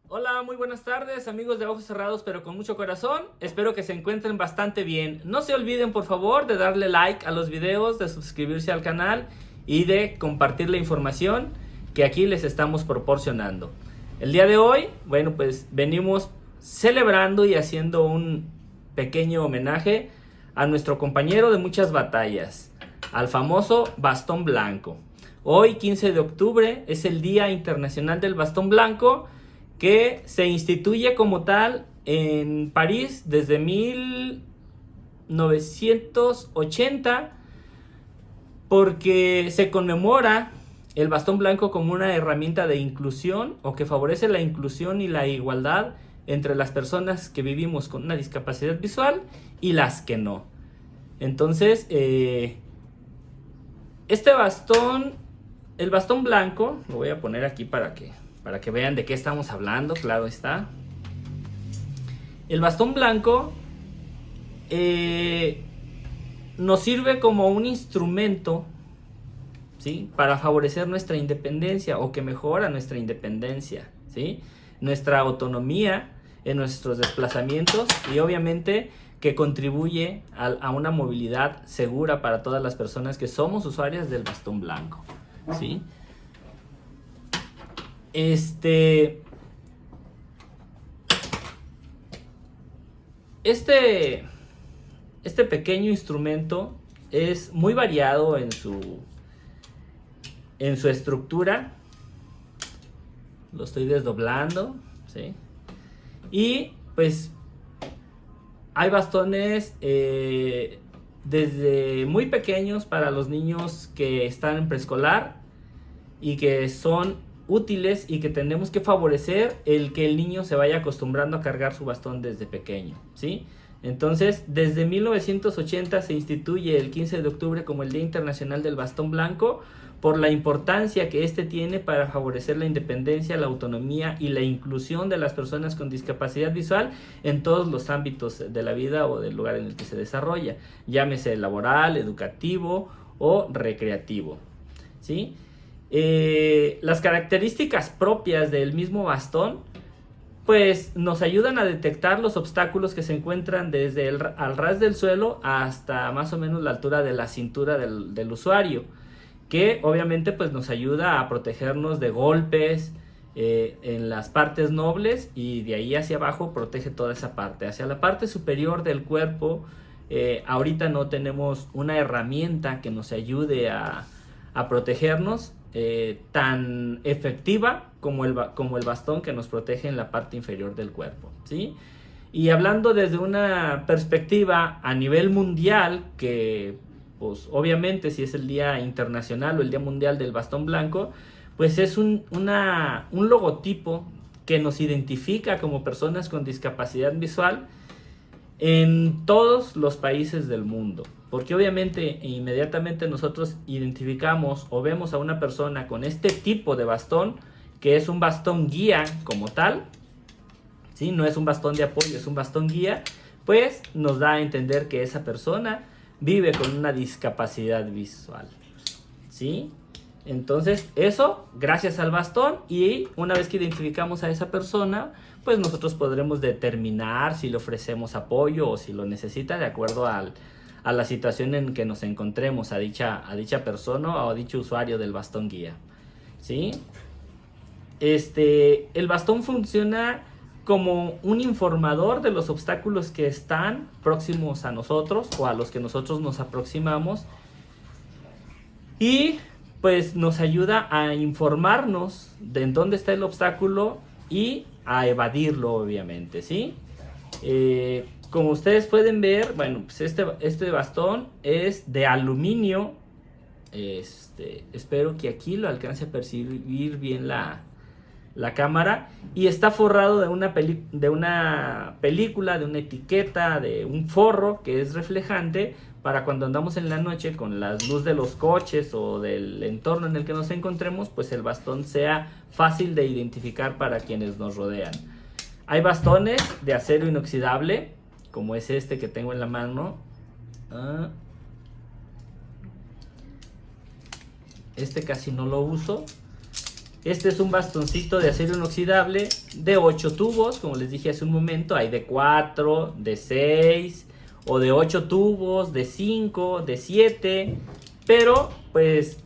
Hola, muy buenas tardes, amigos de Ojos Cerrados pero con mucho corazón. Espero que se encuentren bastante bien. No se olviden, por favor, de darle like a los videos, de suscribirse al canal y de compartir la información que aquí les estamos proporcionando. El día de hoy, bueno, pues venimos celebrando y haciendo un pequeño homenaje a nuestro compañero de muchas batallas, al famoso Bastón Blanco. Hoy, 15 de octubre, es el Día Internacional del Bastón Blanco, que se instituye como tal en París desde 1980, porque se conmemora el bastón blanco como una herramienta de inclusión o que favorece la inclusión y la igualdad entre las personas que vivimos con una discapacidad visual y las que no. Entonces, este bastón, el bastón blanco, lo voy a poner aquí para que vean de qué estamos hablando, claro está. El bastón blanco nos sirve como un instrumento, ¿sí?, para favorecer nuestra independencia o que mejora nuestra independencia, ¿sí?, nuestra autonomía en nuestros desplazamientos y obviamente que contribuye a una movilidad segura para todas las personas que somos usuarias del bastón blanco, ¿sí? Este pequeño instrumento es muy variado en su estructura. Lo estoy desdoblando, ¿sí? Y pues hay bastones desde muy pequeños para los niños que están en preescolar y que son útiles y que tenemos que favorecer el que el niño se vaya acostumbrando a cargar su bastón desde pequeño, ¿sí? Entonces, desde 1980 se instituye el 15 de octubre como el Día Internacional del Bastón Blanco por la importancia que este tiene para favorecer la independencia, la autonomía y la inclusión de las personas con discapacidad visual en todos los ámbitos de la vida o del lugar en el que se desarrolla, llámese laboral, educativo o recreativo, ¿sí? Las características propias del mismo bastón pues nos ayudan a detectar los obstáculos que se encuentran desde al ras del suelo hasta más o menos la altura de la cintura del usuario, que obviamente pues nos ayuda a protegernos de golpes en las partes nobles, y de ahí hacia abajo protege toda esa parte. Hacia la parte superior del cuerpo, ahorita no tenemos una herramienta que nos ayude a protegernos tan efectiva como el bastón que nos protege en la parte inferior del cuerpo, ¿sí? Y hablando desde una perspectiva a nivel mundial, que pues obviamente si es el Día Internacional o el Día Mundial del Bastón Blanco, pues es un logotipo que nos identifica como personas con discapacidad visual en todos los países del mundo, porque obviamente inmediatamente nosotros identificamos o vemos a una persona con este tipo de bastón, que es un bastón guía como tal, ¿sí? No es un bastón de apoyo, es un bastón guía, pues nos da a entender que esa persona vive con una discapacidad visual, ¿sí? Entonces eso gracias al bastón, y una vez que identificamos a esa persona, pues nosotros podremos determinar si le ofrecemos apoyo o si lo necesita de acuerdo a la situación en que nos encontremos a dicha persona o a dicho usuario del bastón guía, ¿sí? El bastón funciona como un informador de los obstáculos que están próximos a nosotros o a los que nosotros nos aproximamos, y pues nos ayuda a informarnos de en dónde está el obstáculo y a evadirlo, obviamente, ¿sí? Como ustedes pueden ver, bueno, pues este bastón es de aluminio. Espero que aquí lo alcance a percibir bien la cámara, y está forrado de una película, de una etiqueta, de un forro que es reflejante para cuando andamos en la noche con la luz de los coches o del entorno en el que nos encontremos, pues el bastón sea fácil de identificar para quienes nos rodean. Hay bastones de acero inoxidable, como es este que tengo en la mano. Este casi no lo uso. Este es un bastoncito de acero inoxidable de 8 tubos, como les dije hace un momento. Hay de 4, de 6 o de 8 tubos, de 5, de 7. Pero pues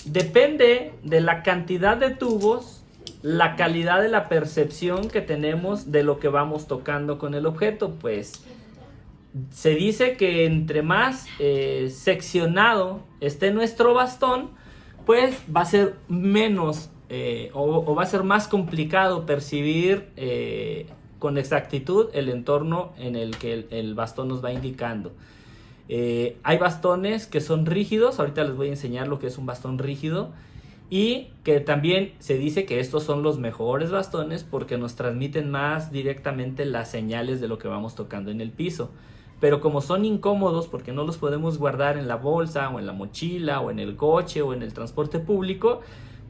depende de la cantidad de tubos, la calidad de la percepción que tenemos de lo que vamos tocando con el objeto. Pues se dice que entre más seccionado esté nuestro bastón, pues va a ser menos o va a ser más complicado percibir con exactitud el entorno en el que el bastón nos va indicando. Hay bastones que son rígidos, ahorita les voy a enseñar lo que es un bastón rígido, y que también se dice que estos son los mejores bastones porque nos transmiten más directamente las señales de lo que vamos tocando en el piso. Pero como son incómodos porque no los podemos guardar en la bolsa o en la mochila o en el coche o en el transporte público,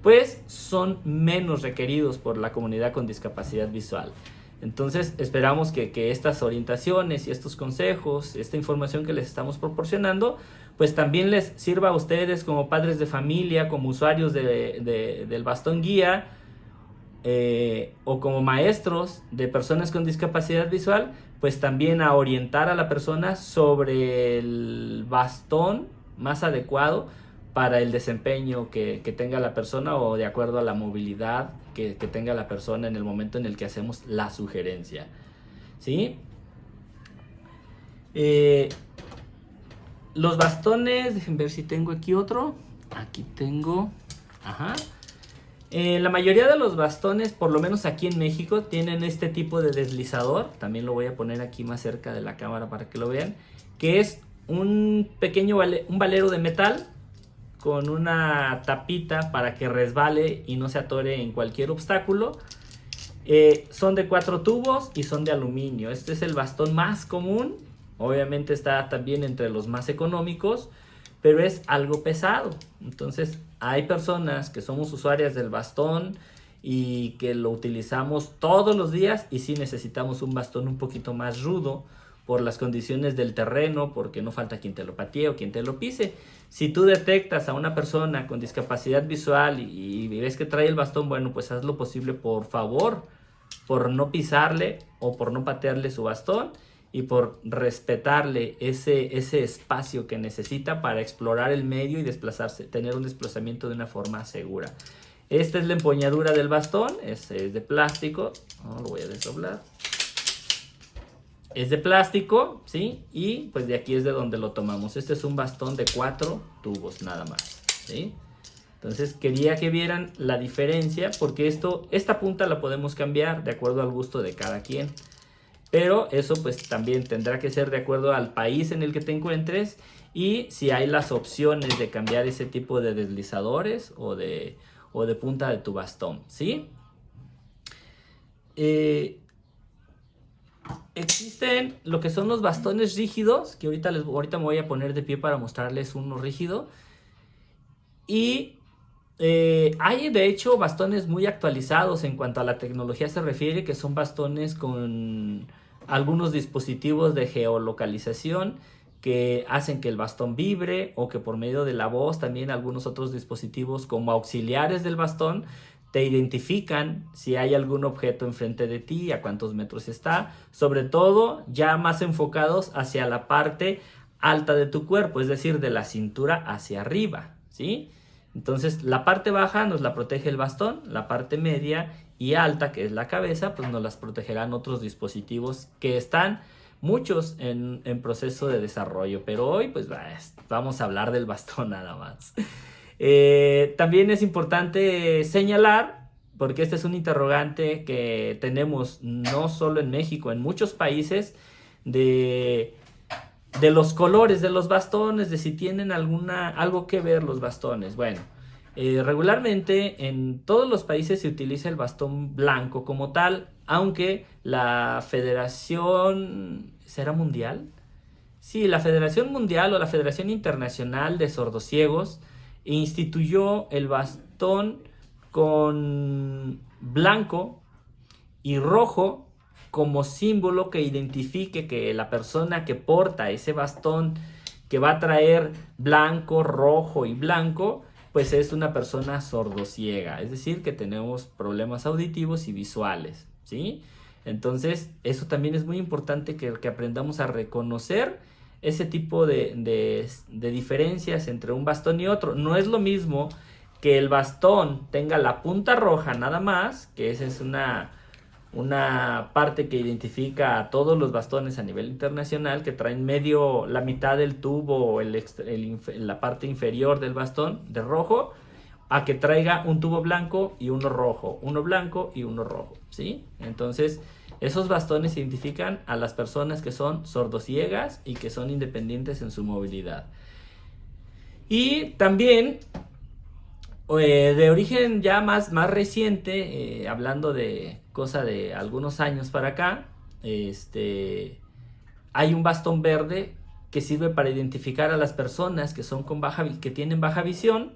pues son menos requeridos por la comunidad con discapacidad visual. Entonces esperamos que estas orientaciones y estos consejos, esta información que les estamos proporcionando, pues también les sirva a ustedes como padres de familia, como usuarios del bastón guía, o como maestros de personas con discapacidad visual, pues también a orientar a la persona sobre el bastón más adecuado para el desempeño que tenga la persona o de acuerdo a la movilidad que tenga la persona en el momento en el que hacemos la sugerencia, ¿sí? Los bastones, déjenme ver si tengo aquí otro. Aquí tengo, ajá. La mayoría de los bastones, por lo menos aquí en México, tienen este tipo de deslizador. También lo voy a poner aquí más cerca de la cámara para que lo vean. Que es un pequeño un valero de metal con una tapita para que resbale y no se atore en cualquier obstáculo. Son de 4 tubos y son de aluminio. Este es el bastón más común. Obviamente está también entre los más económicos, pero es algo pesado. Entonces hay personas que somos usuarias del bastón y que lo utilizamos todos los días y sí necesitamos un bastón un poquito más rudo por las condiciones del terreno, porque no falta quien te lo patee o quien te lo pise. Si tú detectas a una persona con discapacidad visual y ves que trae el bastón, bueno, pues haz lo posible, por favor, por no pisarle o por no patearle su bastón y por respetarle ese espacio que necesita para explorar el medio y desplazarse, tener un desplazamiento de una forma segura. Esta es la empuñadura del bastón, es de plástico, lo voy a desdoblar. Es de plástico, ¿sí? Y pues de aquí es de donde lo tomamos. Este es un bastón de 4 tubos nada más, ¿sí? Entonces quería que vieran la diferencia, porque esta punta la podemos cambiar de acuerdo al gusto de cada quien. Pero eso pues también tendrá que ser de acuerdo al país en el que te encuentres y si hay las opciones de cambiar ese tipo de deslizadores o de punta de tu bastón, ¿sí? Existen lo que son los bastones rígidos, que ahorita me voy a poner de pie para mostrarles uno rígido. Y hay de hecho bastones muy actualizados en cuanto a la tecnología se refiere, que son bastones con algunos dispositivos de geolocalización que hacen que el bastón vibre, o que por medio de la voz también algunos otros dispositivos como auxiliares del bastón te identifican si hay algún objeto enfrente de ti, a cuántos metros está, sobre todo ya más enfocados hacia la parte alta de tu cuerpo, es decir, de la cintura hacia arriba, ¿sí? Entonces la parte baja nos la protege el bastón, la parte media y alta, que es la cabeza, pues nos las protegerán otros dispositivos que están muchos en proceso de desarrollo, pero hoy pues vamos a hablar del bastón nada más. También es importante señalar, porque este es un interrogante que tenemos no solo en México, en muchos países, de los colores de los bastones, de si tienen algo que ver los bastones. Bueno, regularmente en todos los países se utiliza el bastón blanco como tal, aunque la Federación, ¿será mundial? Sí, la Federación Mundial o la Federación Internacional de Sordociegos instituyó el bastón con blanco y rojo como símbolo que identifique que la persona que porta ese bastón, que va a traer blanco, rojo y blanco, pues es una persona sordociega, es decir, que tenemos problemas auditivos y visuales, ¿sí? Entonces, eso también es muy importante que aprendamos a reconocer ese tipo de diferencias entre un bastón y otro. No es lo mismo que el bastón tenga la punta roja nada más, que esa es una parte que identifica a todos los bastones a nivel internacional, que traen la mitad del tubo o la parte inferior del bastón de rojo, a que traiga un tubo blanco y uno rojo, uno blanco y uno rojo, ¿sí? Entonces, esos bastones identifican a las personas que son sordociegas y que son independientes en su movilidad. Y también, de origen ya más reciente, hablando de cosa de algunos años para acá, hay un bastón verde que sirve para identificar a las personas que tienen baja visión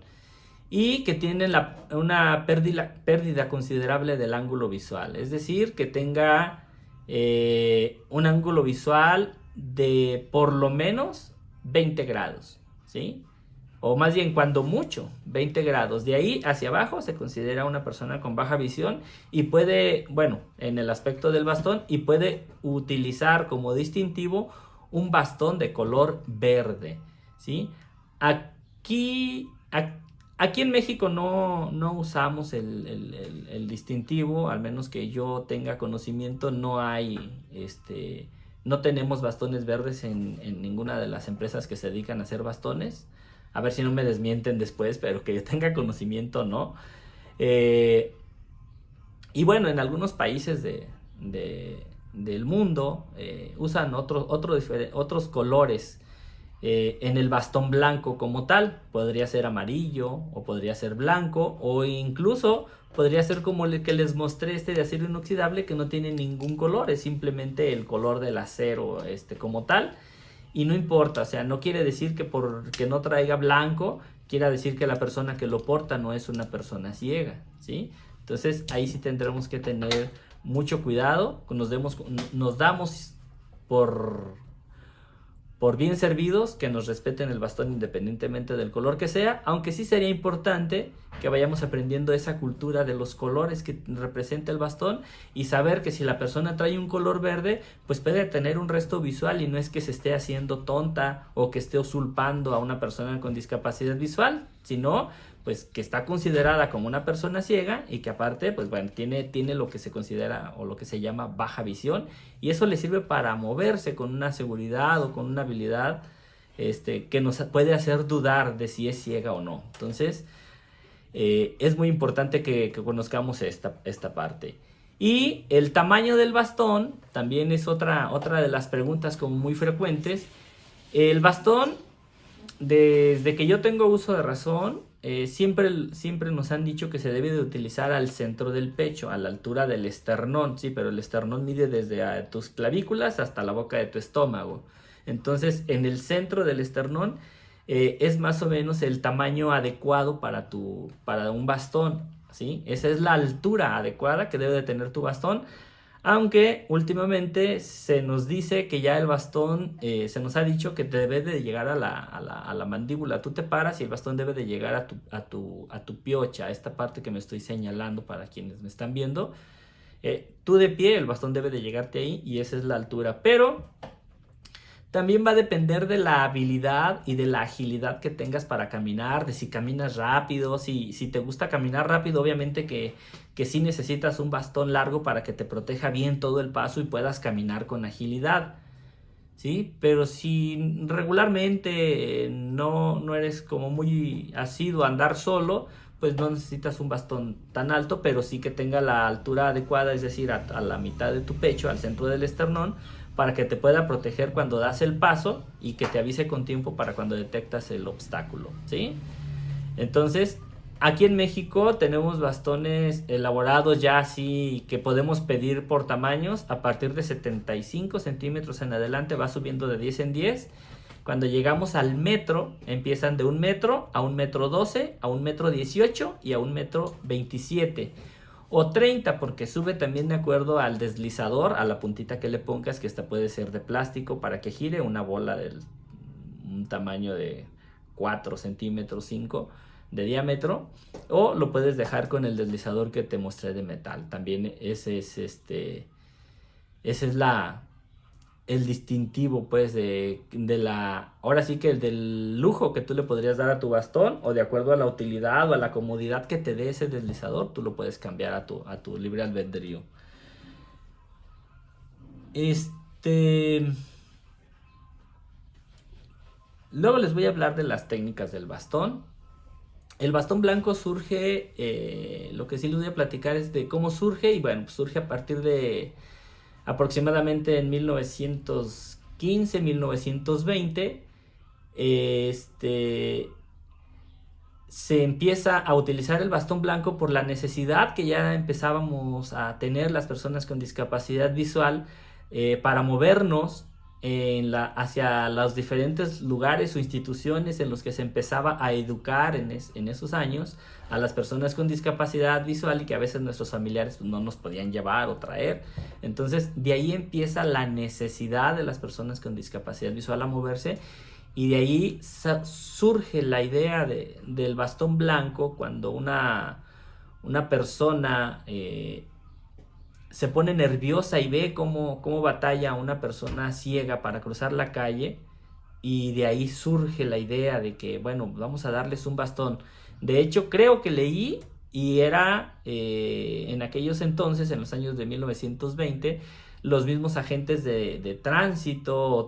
y que tienen una pérdida considerable del ángulo visual. Es decir, que tenga un ángulo visual de por lo menos 20 grados, ¿sí? O más bien, cuando mucho, 20 grados. De ahí hacia abajo se considera una persona con baja visión y puede, bueno, en el aspecto del bastón, y puede utilizar como distintivo un bastón de color verde, ¿sí? Aquí en México no usamos el distintivo, al menos que yo tenga conocimiento, no tenemos bastones verdes en ninguna de las empresas que se dedican a hacer bastones. A ver si no me desmienten después, pero que yo tenga conocimiento, ¿no? Y bueno, en algunos países del mundo usan otros colores en el bastón blanco como tal. Podría ser amarillo o podría ser blanco, o incluso podría ser como el que les mostré, de acero inoxidable, que no tiene ningún color, es simplemente el color del acero como tal. Y no importa, o sea, no quiere decir que porque no traiga blanco, quiera decir que la persona que lo porta no es una persona ciega, ¿sí? Entonces ahí sí tendremos que tener mucho cuidado, nos damos por bien servidos que nos respeten el bastón independientemente del color que sea, aunque sí sería importante que vayamos aprendiendo esa cultura de los colores que representa el bastón y saber que si la persona trae un color verde, pues puede tener un resto visual y no es que se esté haciendo tonta o que esté usurpando a una persona con discapacidad visual, sino pues que está considerada como una persona ciega y que aparte, pues bueno, tiene lo que se considera o lo que se llama baja visión, y eso le sirve para moverse con una seguridad o con una habilidad que nos puede hacer dudar de si es ciega o no. Entonces, es muy importante que conozcamos esta parte. Y el tamaño del bastón también es otra de las preguntas como muy frecuentes. El bastón, desde que yo tengo uso de razón, siempre nos han dicho que se debe de utilizar al centro del pecho, a la altura del esternón, sí, pero el esternón mide desde tus clavículas hasta la boca de tu estómago. Entonces, en el centro del esternón es más o menos el tamaño adecuado para un bastón, ¿sí? Esa es la altura adecuada que debe de tener tu bastón. Aunque últimamente se nos dice que ya el bastón, se nos ha dicho que debe de llegar a la mandíbula. Tú te paras y el bastón debe de llegar a tu piocha, esta parte que me estoy señalando para quienes me están viendo. Tú de pie, el bastón debe de llegarte ahí y esa es la altura. Pero también va a depender de la habilidad y de la agilidad que tengas para caminar, de si caminas rápido, si te gusta caminar rápido, obviamente que sí necesitas un bastón largo para que te proteja bien todo el paso y puedas caminar con agilidad, ¿sí? Pero si regularmente no eres como muy asiduo a andar solo, pues no necesitas un bastón tan alto, pero sí que tenga la altura adecuada, es decir, a la mitad de tu pecho, al centro del esternón, para que te pueda proteger cuando das el paso y que te avise con tiempo para cuando detectas el obstáculo, ¿sí? Entonces, aquí en México tenemos bastones elaborados ya así que podemos pedir por tamaños. A partir de 75 centímetros en adelante va subiendo de 10 en 10. Cuando llegamos al metro, empiezan de 1 metro a 1 metro 12, a 1 metro 18 y a 1 metro 27. O 30, porque sube también de acuerdo al deslizador, a la puntita que le pongas, que esta puede ser de plástico para que gire, una bola un tamaño de 4 centímetros, 5, de diámetro, o lo puedes dejar con el deslizador que te mostré de metal. También ese es el distintivo, pues, ahora sí que del lujo que tú le podrías dar a tu bastón, o de acuerdo a la utilidad o a la comodidad que te dé ese deslizador, tú lo puedes cambiar a tu libre albedrío. Luego les voy a hablar de las técnicas del bastón. El bastón blanco surge, lo que sí les voy a platicar es de cómo surge, y bueno, pues surge a partir de aproximadamente en 1915, 1920, se empieza a utilizar el bastón blanco por la necesidad que ya empezábamos a tener las personas con discapacidad visual para movernos hacia los diferentes lugares o instituciones en los que se empezaba a educar en esos años a las personas con discapacidad visual, y que a veces nuestros familiares no nos podían llevar o traer. Entonces de ahí empieza la necesidad de las personas con discapacidad visual a moverse, y de ahí surge la idea del bastón blanco cuando una persona se pone nerviosa y ve cómo batalla una persona ciega para cruzar la calle, y de ahí surge la idea de que, bueno, vamos a darles un bastón. De hecho, creo que leí, y era en aquellos entonces, en los años de 1920, los mismos agentes de tránsito,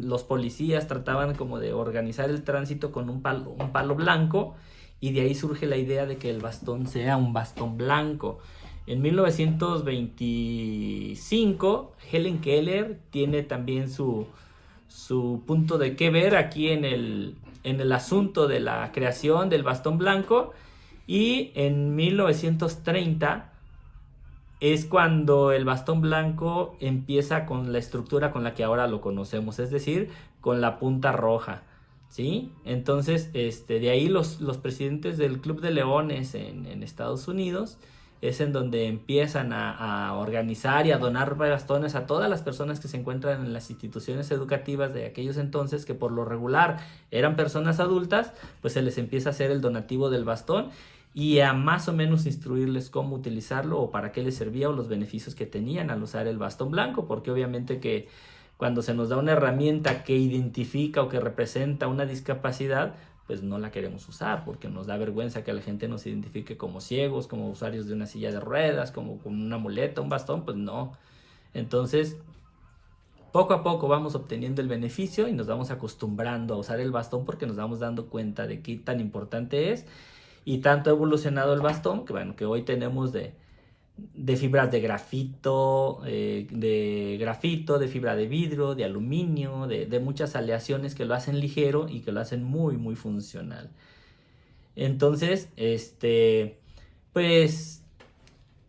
los policías trataban como de organizar el tránsito con un palo blanco, y de ahí surge la idea de que el bastón sea un bastón blanco. En 1925, Helen Keller tiene también su punto de qué ver aquí en el asunto de la creación del bastón blanco, y en 1930 es cuando el bastón blanco empieza con la estructura con la que ahora lo conocemos, es decir, con la punta roja, ¿sí? Entonces, de ahí los presidentes del Club de Leones en Estados Unidos es en donde empiezan a organizar y a donar bastones a todas las personas que se encuentran en las instituciones educativas de aquellos entonces, que por lo regular eran personas adultas. Pues se les empieza a hacer el donativo del bastón, y a más o menos instruirles cómo utilizarlo o para qué les servía, o los beneficios que tenían al usar el bastón blanco, porque obviamente que cuando se nos da una herramienta que identifica o que representa una discapacidad, pues no la queremos usar, porque nos da vergüenza que la gente nos identifique como ciegos, como usuarios de una silla de ruedas, como con una muleta, un bastón. Pues no. Entonces, poco a poco vamos obteniendo el beneficio y nos vamos acostumbrando a usar el bastón, porque nos vamos dando cuenta de qué tan importante es, y tanto ha evolucionado el bastón que, bueno, que hoy tenemos de fibras de grafito, de fibra de vidrio, de aluminio, de muchas aleaciones que lo hacen ligero y que lo hacen muy, muy funcional. Entonces, pues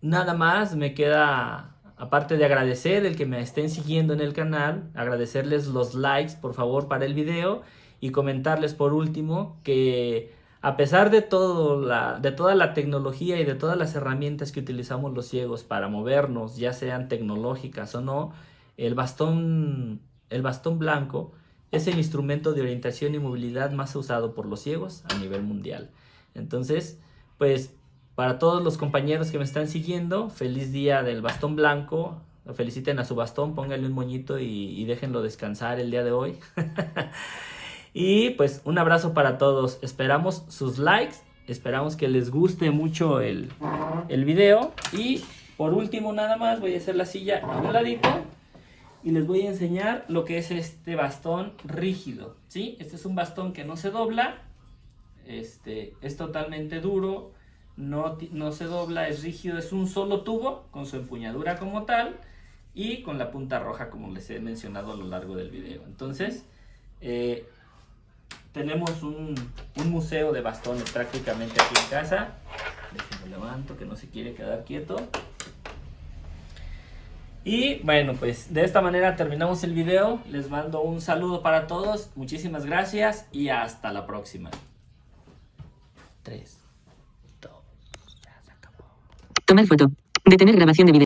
nada más me queda, aparte de agradecer el que me estén siguiendo en el canal, agradecerles los likes, por favor, para el video, y comentarles por último que a pesar de toda la tecnología y de todas las herramientas que utilizamos los ciegos para movernos, ya sean tecnológicas o no, el bastón blanco es el instrumento de orientación y movilidad más usado por los ciegos a nivel mundial. Entonces, pues, para todos los compañeros que me están siguiendo, feliz día del bastón blanco. Feliciten a su bastón, pónganle un moñito y déjenlo descansar el día de hoy. Y pues un abrazo para todos. Esperamos sus likes, esperamos que les guste mucho el video. Y por último, nada más, voy a hacer la silla a un ladito y les voy a enseñar lo que es este bastón rígido, ¿sí? Este es un bastón que no se dobla, es totalmente duro, no se dobla, es rígido, es un solo tubo con su empuñadura como tal y con la punta roja, como les he mencionado a lo largo del video. Entonces, tenemos un museo de bastones prácticamente aquí en casa. Déjenme levanto, que no se quiere quedar quieto. Y bueno, pues de esta manera terminamos el video. Les mando un saludo para todos. Muchísimas gracias y hasta la próxima. 3, 2, ya se acabó. Tomar foto. Detener grabación de video.